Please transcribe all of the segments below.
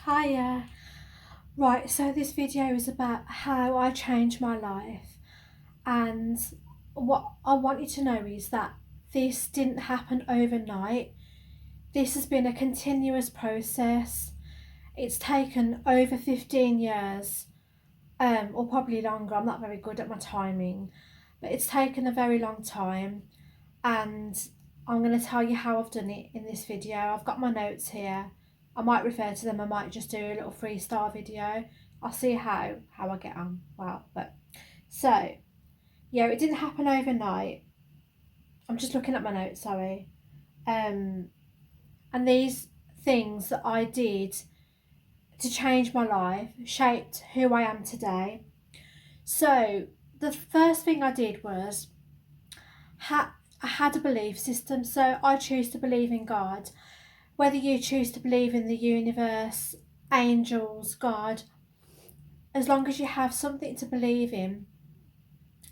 Hiya. Right, so this video is about how I changed my life, and what I want you to know is that this didn't happen overnight. This has been a continuous process. It's taken over 15 years, or probably longer. I'm not very good at my timing, but it's taken a very long time, and I'm going to tell you how I've done it in this video. I've got my notes here. I might refer to them. I might just do a little freestyle video. I'll see how I get on. So yeah, it didn't happen overnight. I'm just looking at my notes, sorry. And these things that I did to change my life shaped who I am today. So the first thing I did was I had a belief system. So I choose to believe in God. Whether you choose to believe in the universe, angels, God, as long as you have something to believe in,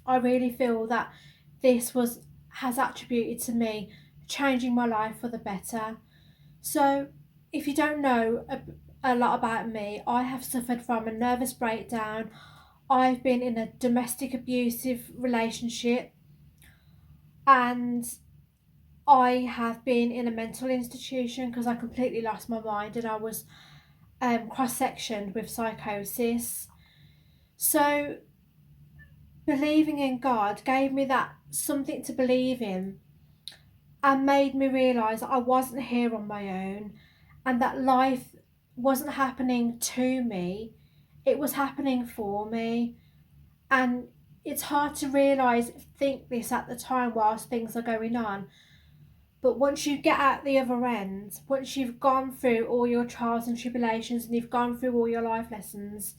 I really feel that this has attributed to me changing my life for the better. So if you don't know a lot about me, I have suffered from a nervous breakdown. I've been in a domestic abusive relationship, and I have been in a mental institution because I completely lost my mind, and I was cross-sectioned with psychosis. So believing in God gave me that something to believe in, and made me realise that I wasn't here on my own, and that life wasn't happening to me, it was happening for me. And it's hard to think this at the time whilst things are going on. But once you get out the other end, once you've gone through all your trials and tribulations, and you've gone through all your life lessons,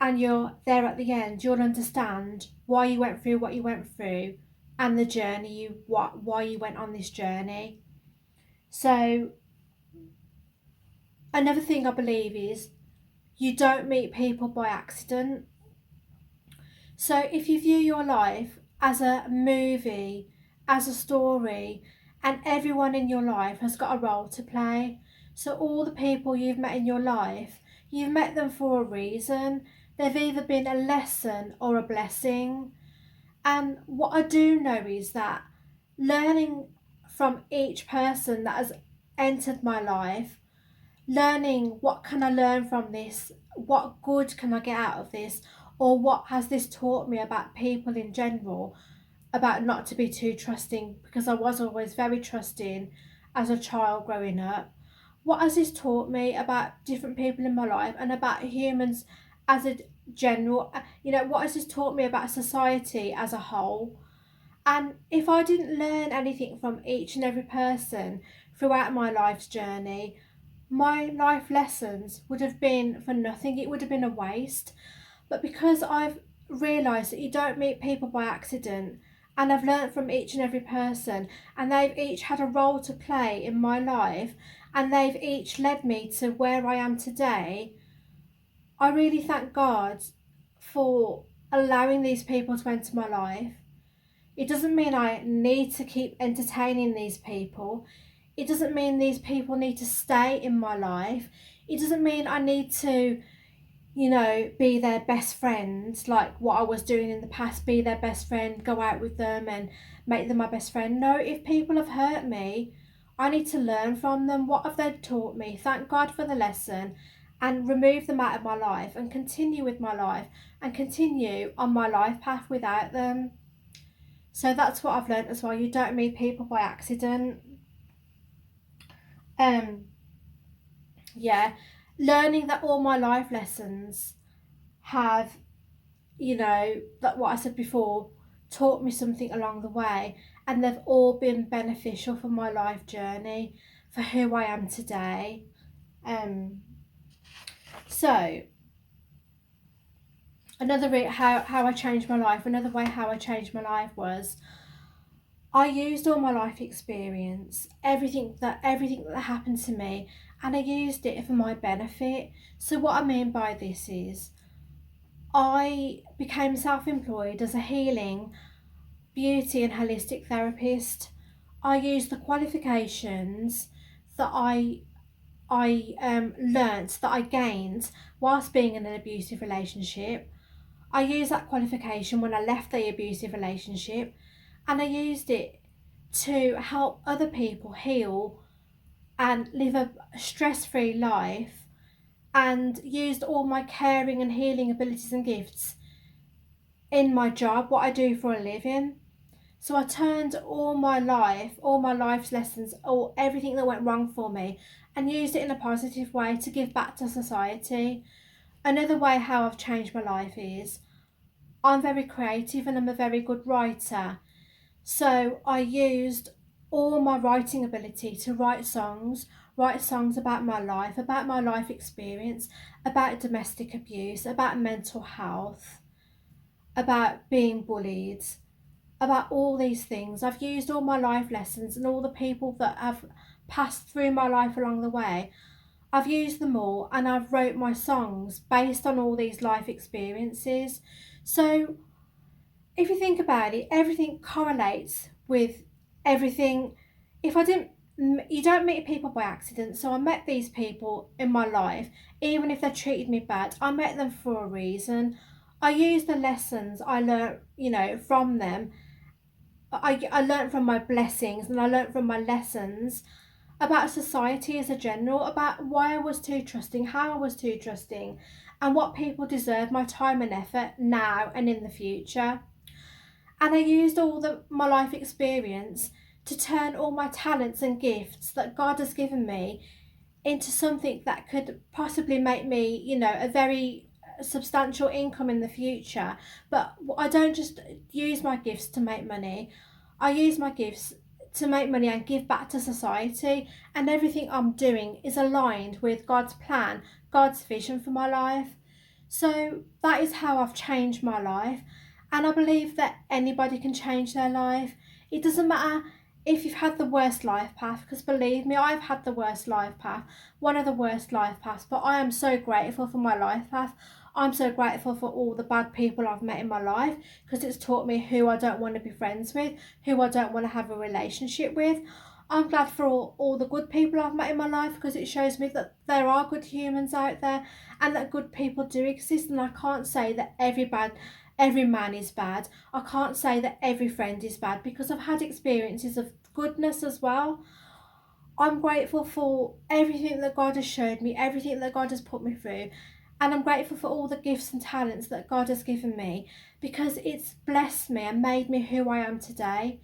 and you're there at the end, you'll understand why you went through what you went through, and the journey why you went on this journey. So another thing I believe is you don't meet people by accident. So if you view your life as a movie, as a story, and everyone in your life has got a role to play. So all the people you've met in your life, you've met them for a reason. They've either been a lesson or a blessing. And what I do know is that learning from each person that has entered my life, learning what can I learn from this, what good can I get out of this, or what has this taught me about people in general, about not to be too trusting, because I was always very trusting as a child growing up. What has this taught me about different people in my life and about humans as a general? What has this taught me about society as a whole? And if I didn't learn anything from each and every person throughout my life's journey, my life lessons would have been for nothing. It would have been a waste. But because I've realised that you don't meet people by accident, and I've learnt from each and every person, and they've each had a role to play in my life, and they've each led me to where I am today, I really thank God for allowing these people to enter my life. It doesn't mean I need to keep entertaining these people. It doesn't mean these people need to stay in my life. It doesn't mean I need to, be their best friend, like what I was doing in the past, be their best friend, go out with them and make them my best friend. No, if people have hurt me, I need to learn from them. What have they taught me? Thank God for the lesson, and remove them out of my life and continue with my life and continue on my life path without them. So that's what I've learned as well. You don't meet people by accident. Yeah, learning that all my life lessons have, that what I said before, taught me something along the way, and they've all been beneficial for my life journey, for who I am today. So how I changed my life, another way how I changed my life was I used all my life experience, everything that happened to me, and I used it for my benefit. So what I mean by this is I became self-employed as a healing, beauty and holistic therapist. I used the qualifications that I learnt, that I gained whilst being in an abusive relationship. I used that qualification when I left the abusive relationship, and I used it to help other people heal and live a stress-free life, and used all my caring and healing abilities and gifts in my job, what I do for a living. So I turned all my life, all my life's lessons, or everything that went wrong for me, and used it in a positive way to give back to society. Another way how I've changed my life is I'm very creative and I'm a very good writer. So I used all my writing ability to write songs about my life experience, about domestic abuse, about mental health, about being bullied, about all these things. I've used all my life lessons and all the people that have passed through my life along the way. I've used them all, and I've wrote my songs based on all these life experiences. So if you think about it, everything correlates with everything. If I didn't, you don't meet people by accident. So I met these people in my life, even if they treated me bad. I met them for a reason. I used the lessons I learned, from them. I learned from my blessings, and I learned from my lessons about society as a general, about why I was too trusting, how I was too trusting, and what people deserve my time and effort now and in the future. And I used my life experience to turn all my talents and gifts that God has given me into something that could possibly make me, a very substantial income in the future. But I don't just use my gifts to make money. I use my gifts to make money and give back to society, and everything I'm doing is aligned with God's plan, God's vision for my life. So that is how I've changed my life, and I believe that anybody can change their life. It doesn't matter if you've had the worst life path, because believe me, I've had the worst life path, one of the worst life paths, but I am so grateful for my life path. I'm so grateful for all the bad people I've met in my life, because it's taught me who I don't want to be friends with, who I don't want to have a relationship with. I'm glad for all the good people I've met in my life, because it shows me that there are good humans out there and that good people do exist. And I can't say that every man is bad. I can't say that every friend is bad, because I've had experiences of goodness as well. I'm grateful for everything that God has showed me, everything that God has put me through. And I'm grateful for all the gifts and talents that God has given me, because it's blessed me and made me who I am today.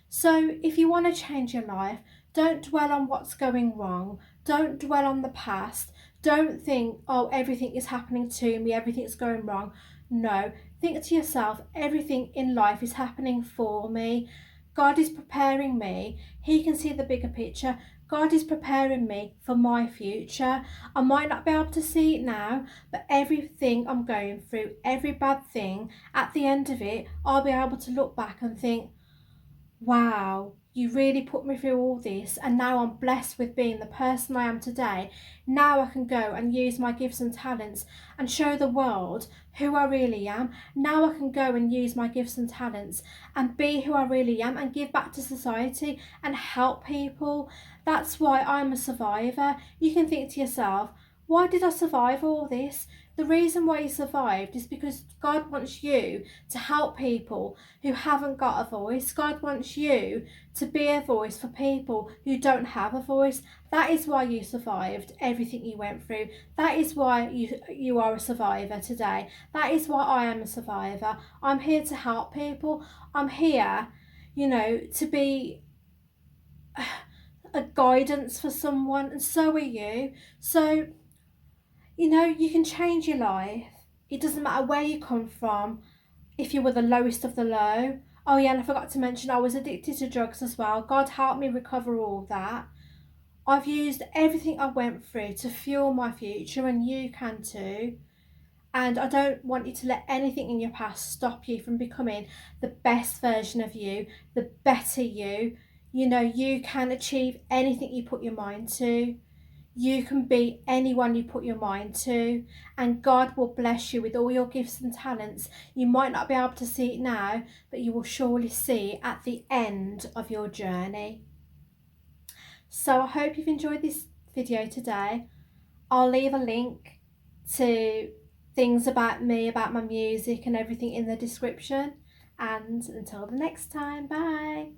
So if you want to change your life, don't dwell on what's going wrong. Don't dwell on the past. Don't think, oh, everything is happening to me, everything's going wrong. No, think to yourself, everything in life is happening for me. God is preparing me. He can see the bigger picture. God is preparing me for my future. I might not be able to see it now, but everything I'm going through, every bad thing, at the end of it, I'll be able to look back and think, wow, you really put me through all this, and now I'm blessed with being the person I am today. Now I can go and use my gifts and talents and show the world who I really am. Now I can go and use my gifts and talents and be who I really am and give back to society and help people. That's why I'm a survivor. You can think to yourself, why did I survive all this? The reason why you survived is because God wants you to help people who haven't got a voice. God wants you to be a voice for people who don't have a voice. That is why you survived everything you went through. That is why you are a survivor today. That is why I am a survivor. I'm here to help people. I'm here, to be a guidance for someone, and so are you. So you can change your life. It doesn't matter where you come from, if you were the lowest of the low. Oh yeah, and I forgot to mention, I was addicted to drugs as well. God helped me recover all that. I've used everything I went through to fuel my future, and you can too. And I don't want you to let anything in your past stop you from becoming the best version of you, the better you. You can achieve anything you put your mind to. You can be anyone you put your mind to, and God will bless you with all your gifts and talents. You might not be able to see it now, but you will surely see at the end of your journey. So I hope you've enjoyed this video today. I'll leave a link to things about me, about my music and everything in the description. And until the next time, bye.